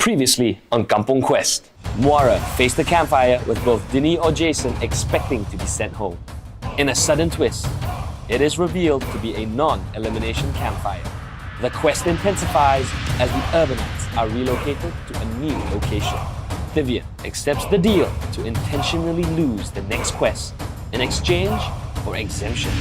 Previously on Kampung Quest, Muara faced the campfire with both Dinny or Jason expecting to be sent home. In a sudden twist, it is revealed to be a non-elimination campfire. The quest intensifies as the urbanites are relocated to a new location. Thivian accepts the deal to intentionally lose the next quest in exchange for exemption.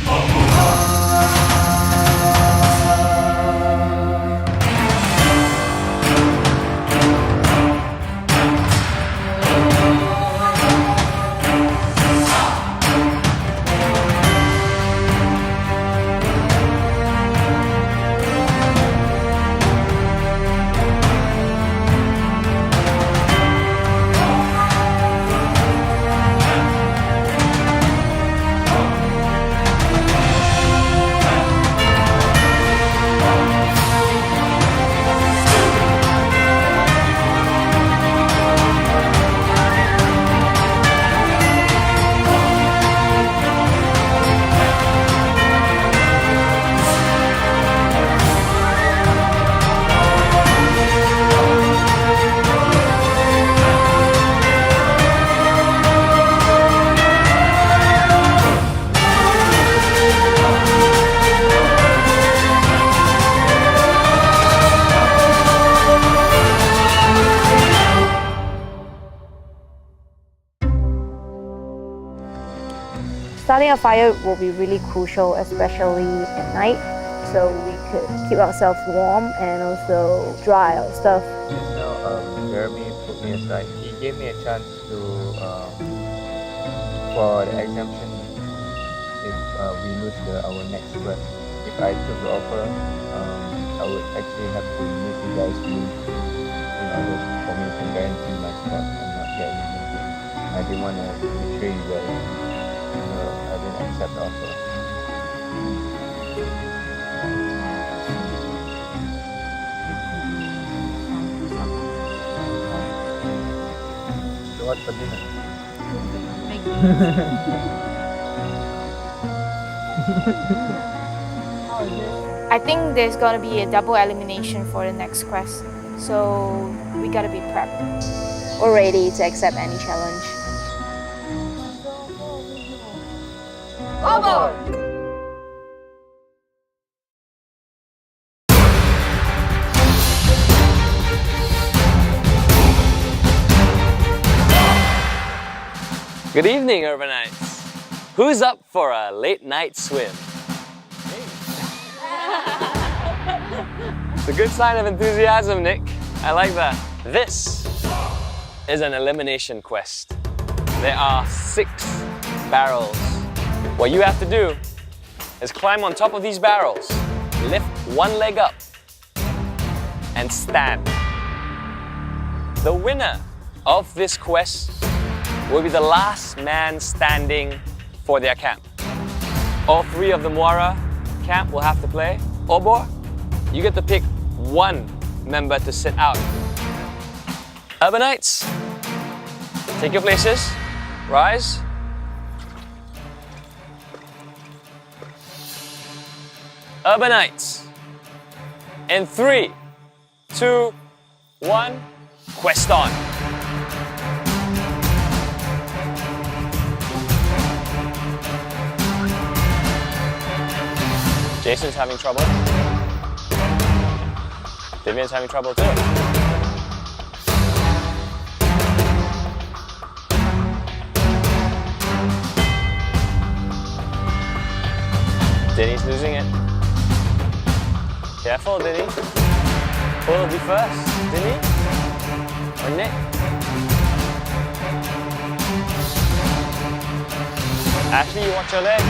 Starting a fire will be really crucial, especially at night, so we could keep ourselves warm and also dry our stuff. Just now, Jeremy put me aside. He gave me a chance to for the exemption if we lose our next quest. If I took the offer, I would actually have to make you guys lose in order for me to guarantee my spot and not get anything. I didn't want to betray you guys. I didn't accept the offer. So what for dinner? I think there's gonna be a double elimination for the next quest, so we gotta be prepped. We're ready to accept any challenge. Good evening, urbanites. Who's up for a late night swim? It's a good sign of enthusiasm, Nick. I like that. This is an elimination quest. There are 6 barrels. What you have to do is climb on top of these barrels, lift one leg up, and stand. The winner of this quest will be the last man standing for their camp. All 3 of the Muara camp will have to play. Obor, you get to pick 1 member to sit out. Urbanites, take your places, rise. Urbanites, in 3, 2, 1, quest on. Jason's having trouble. Thivian's having trouble too. Denny's losing it. Careful, Denny. Who will be first? Denny? Or Nick? Ashley, you watch your leg.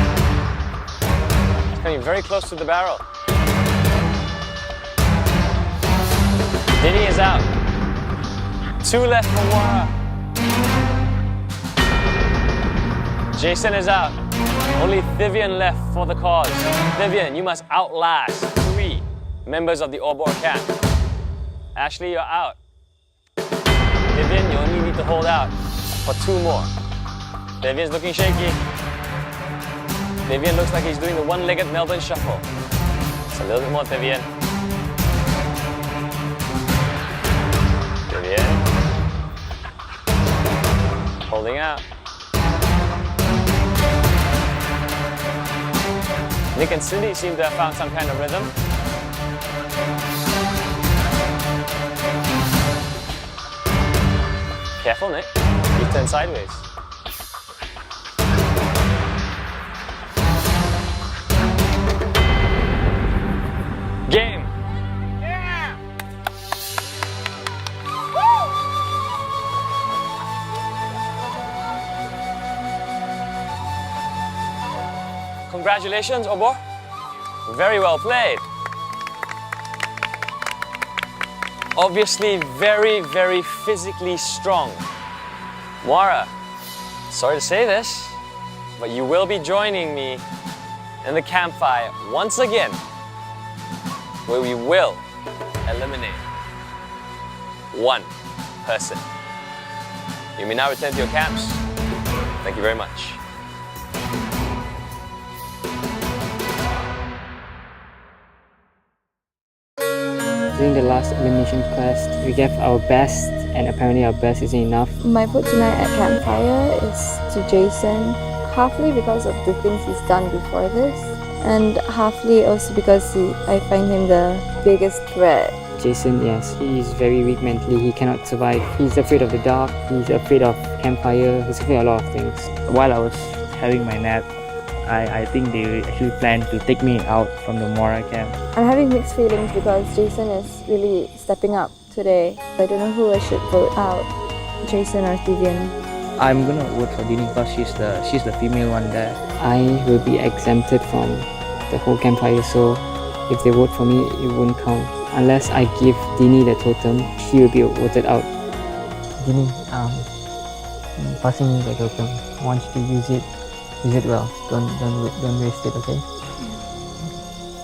It's coming very close to the barrel. Denny is out. 2 left for Muara. Jason is out. Only Thivian left for the cause. Thivian, you must outlast 3 members of the Obor camp. Ashley, you're out. Thivian, you only need to hold out for 2 more. Thivian's looking shaky. Thivian looks like he's doing the one-legged Melbourne shuffle. Just a little bit more, Thivian. Holding out. Nick and Cindy seem to have found some kind of rhythm. Careful, Nick. You turn sideways. Game. Yeah. Congratulations, Obor. Very well played. Obviously very, very physically strong. Muara, sorry to say this, but you will be joining me in the campfire once again, where we will eliminate one person. You may now return to your camps. Thank you very much. During the last elimination quest, we gave our best, and apparently our best isn't enough. My vote tonight at campfire is to Jason, halfly because of the things he's done before this, and halfly also because I find him the biggest threat. Jason, yes, he is very weak mentally. He cannot survive. He's afraid of the dark. He's afraid of campfire. He's afraid of a lot of things. While I was having my nap, I think they actually planned to take me out from the Muara camp. I'm having mixed feelings because Jason is really stepping up today. I don't know who I should vote out, Jason or Thivian. I'm gonna vote for Dini because she's the female one there. I will be exempted from the whole campfire, so if they vote for me, it won't count. Unless I give Dini the totem, she will be voted out. Dini, passing me the totem. I want you to use it well. Don't waste it, okay?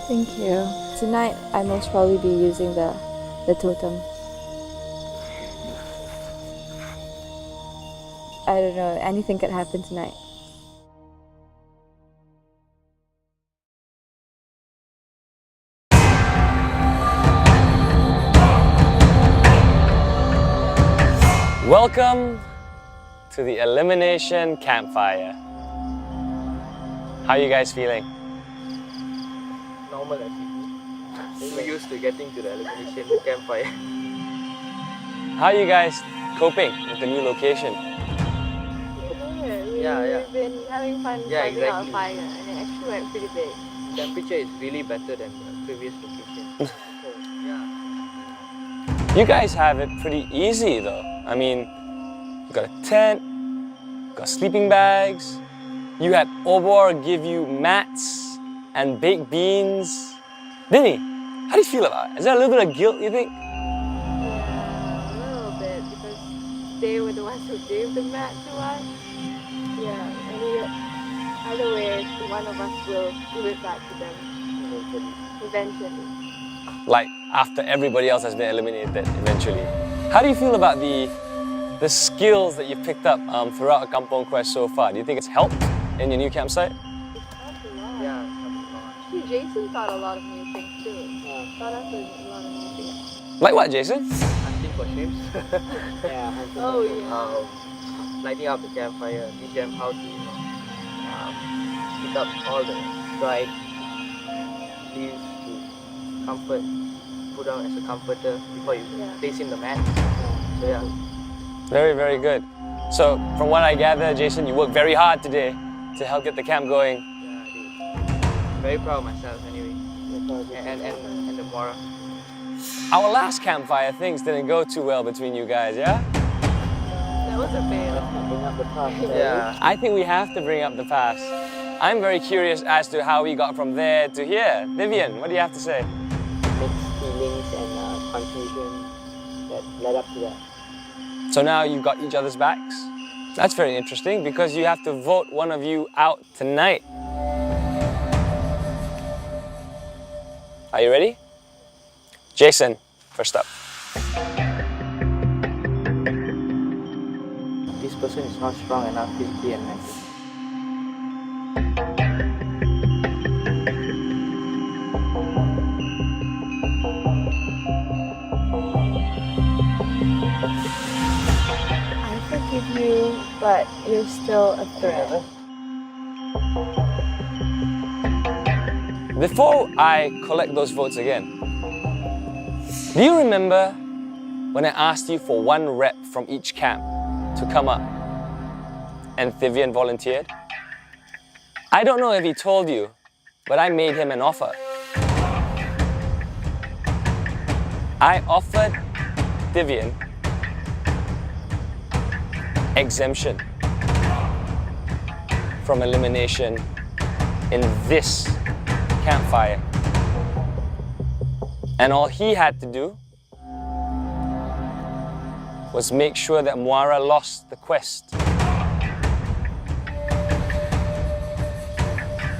Thank you. Tonight, I most probably be using the totem. I don't know, anything could happen tonight. Welcome to the Elimination Campfire. How are you guys feeling? Normal actually. We're used to getting to the elimination campfire. How are you guys coping with the new location? We've been having fun starting our fire, and it actually went pretty big. Temperature is really better than the previous location. You guys have it pretty easy though. I mean, you got a tent, you got sleeping bags, you had Obor give you mats and baked beans. Dini, how do you feel about it? Is there a little bit of guilt, you think? Yeah, a little bit, because they were the ones who gave the mat to us. Yeah, and either way, one of us will give it back to them eventually. Like after everybody else has been eliminated eventually. How do you feel about the skills that you picked up throughout a Kampung quest so far? Do you think it's helped in your new campsite? It helped a lot. Yeah, it helped a lot. Actually, Jason taught a lot of new things too. Taught us a lot of new things. Like what, Jason? Hunting for shrimps. Oh yeah. Lighting up the campfire, teach them how to pick up all the dried leaves to comfort, put down as a comforter before you place in the mat. So yeah. Very, very good. So from what I gather, Jason, you worked very hard today to help get the camp going. Yeah, I did. Very proud of myself anyway. And the Muara. Our last campfire, things didn't go too well between you guys, yeah? That was a fail. Yeah. I think we have to bring up the past. I'm very curious as to how we got from there to here. Thivian, what do you have to say? Mixed feelings and confusion that led up to that. So now you've got each other's backs? That's very interesting because you have to vote one of you out tonight. Are you ready? Jason, first up. This person is not strong enough physically and mentally. I forgive you but you're still a threat. Before I collect those votes again, do you remember when I asked you for one rep from each camp to come up and Thivian volunteered? I don't know if he told you, but I made him an offer. I offered Thivian exemption from elimination in this campfire. And all he had to do was make sure that Muara lost the quest.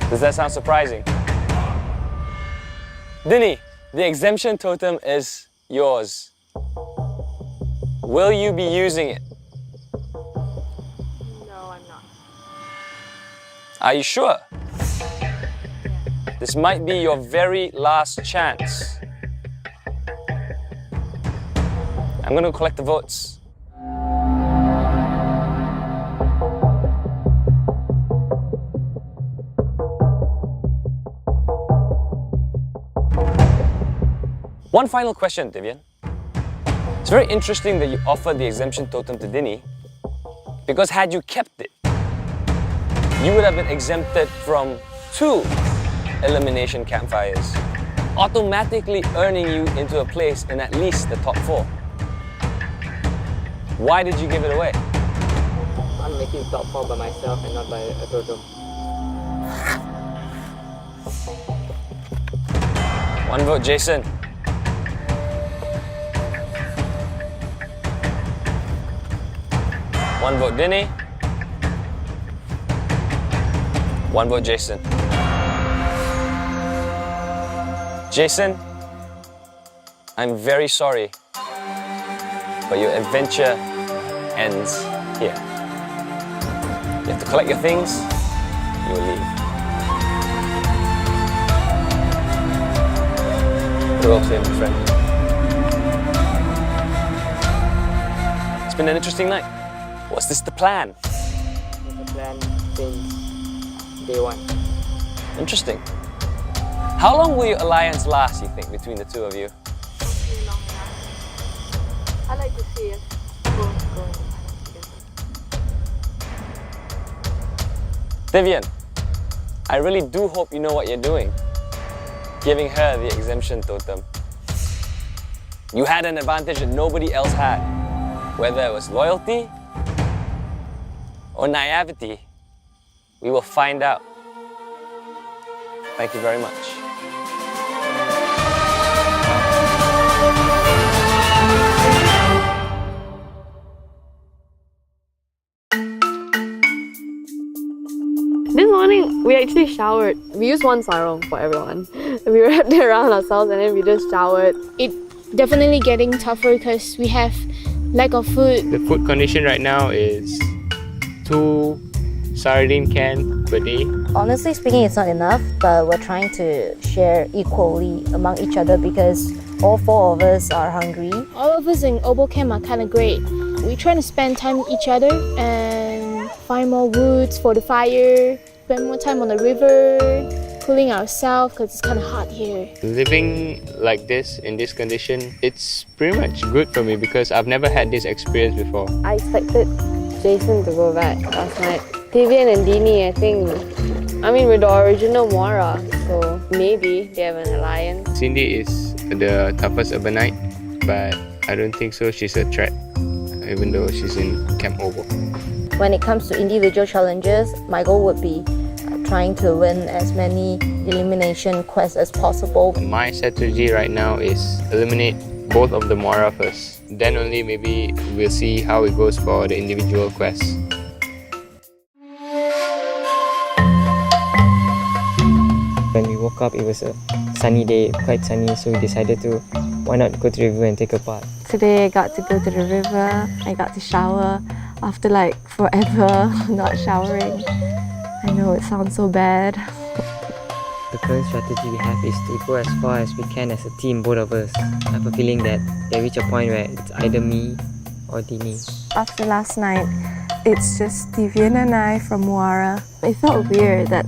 Does that sound surprising? Dinny, the exemption totem is yours. Will you be using it? No, I'm not. Are you sure? This might be your very last chance. I'm going to collect the votes. One final question, Thivian. It's very interesting that you offered the exemption totem to Dinny, because had you kept it, you would have been exempted from 2 elimination campfires, automatically earning you into a place in at least the top 4. Why did you give it away? I'm making top 4 by myself and not by a totem. One vote, Jason. One vote, Dinny. One vote, Jason. Jason, I'm very sorry, but your adventure ends here. You have to collect your things, you will leave. Well played, my friend. It's been an interesting night. Was this the plan? It's a plan since day 1. Interesting. How long will your alliance last, you think, between the two of you? Pretty long enough. I like to see us both going together. Thivian, I really do hope you know what you're doing, giving her the exemption totem. You had an advantage that nobody else had, whether it was loyalty or naivety. We will find out. Thank you very much. This morning, we actually showered. We used one sarong for everyone. We wrapped it around ourselves and then we just showered. It definitely getting tougher because we have lack of food. The food condition right now is 2 sardine can per day. Honestly speaking, it's not enough, but we're trying to share equally among each other because all 4 of us are hungry. All of us in Obo Camp are kind of great. We're trying to spend time with each other and find more woods for the fire, spend more time on the river, cooling ourselves because it's kind of hot here. Living like this, in this condition, it's pretty much good for me because I've never had this experience before. I expected Jason to go back last night. Thivian and Dini, we're the original Muara, so maybe they have an alliance. Cindy is the toughest urbanite, but I don't think so. She's a threat, even though she's in Camp Obo. When it comes to individual challenges, my goal would be trying to win as many elimination quests as possible. My strategy right now is eliminate both of the Muara first. Then only maybe we'll see how it goes for the individual quests. When we woke up, it was a sunny day, quite sunny, so we decided to, why not go to the river and take a bath. Today I got to go to the river, I got to shower after like forever not showering. I know it sounds so bad. The current strategy we have is to go as far as we can as a team, both of us. I have a feeling that they reach a point where it's either me or Dini. After last night, It's just Thivian and I from Muara. It felt weird that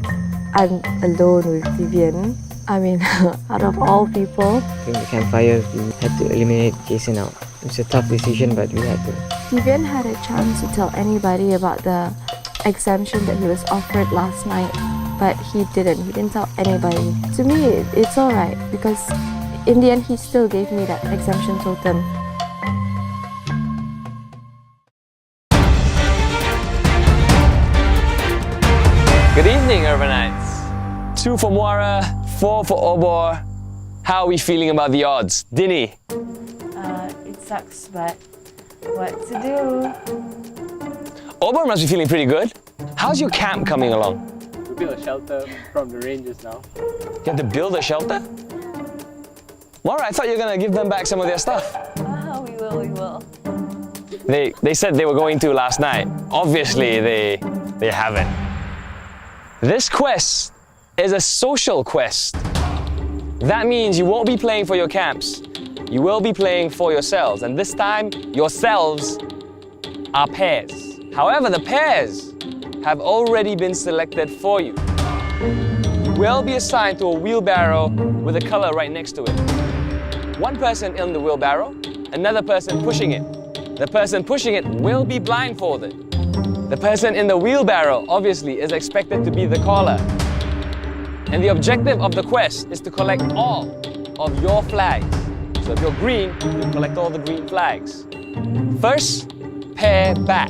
I'm alone with Thivian. I mean, out of all people. During the campfire, we had to eliminate Jason out. It was a tough decision, but we had to. Thivian had a chance to tell anybody about the exemption that he was offered last night, but he didn't. He didn't tell anybody. To me, it's alright because in the end, he still gave me that exemption totem. Good evening, urbanites. 2 for Muara, 4 for Obor. How are we feeling about the odds? Dini? It sucks, but what to do? Obor must be feeling pretty good. How's your camp coming along? We built a shelter from the rangers now. You have to build a shelter? Muara, I thought you were gonna give them back some of their stuff. We will. They said they were going to last night. Obviously, they haven't. This quest is a social quest. That means you won't be playing for your camps. You will be playing for yourselves. And this time, yourselves are pairs. However, the pairs have already been selected for you. You will be assigned to a wheelbarrow with a color right next to it. One person in the wheelbarrow, another person pushing it. The person pushing it will be blindfolded. The person in the wheelbarrow, obviously, is expected to be the caller. And the objective of the quest is to collect all of your flags. So if you're green, you collect all the green flags. First, pair back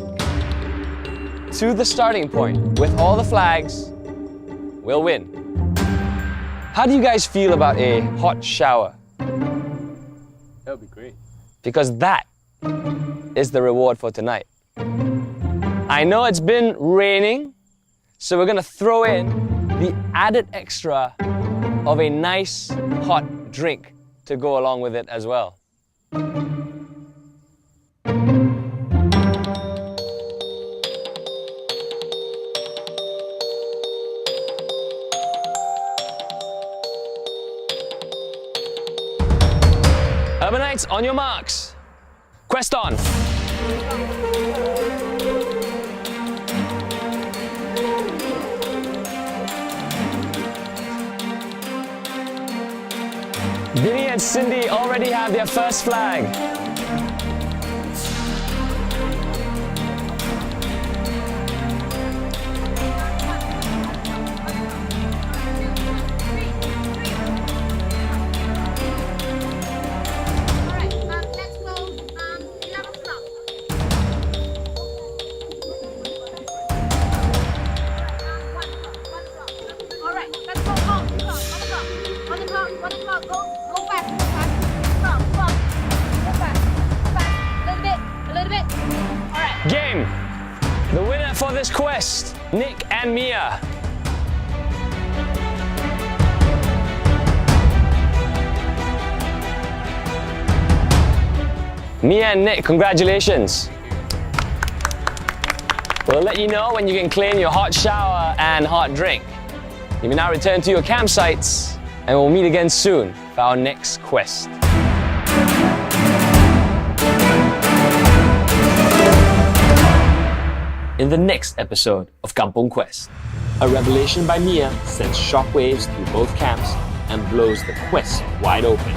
to the starting point with all the flags will win. How do you guys feel about a hot shower? That would be great. Because that is the reward for tonight. I know it's been raining, so we're gonna throw in the added extra of a nice hot drink to go along with it as well. Urbanites, on your marks. Quest on. Vinny and Cindy already have their first flag. Game. The winner for this quest, Nick and Mia. Mia and Nick, congratulations. We'll let you know when you can claim your hot shower and hot drink. You may now return to your campsites and we'll meet again soon for our next quest. In the next episode of Kampung Quest, a revelation by Mia sends shockwaves through both camps and blows the quest wide open.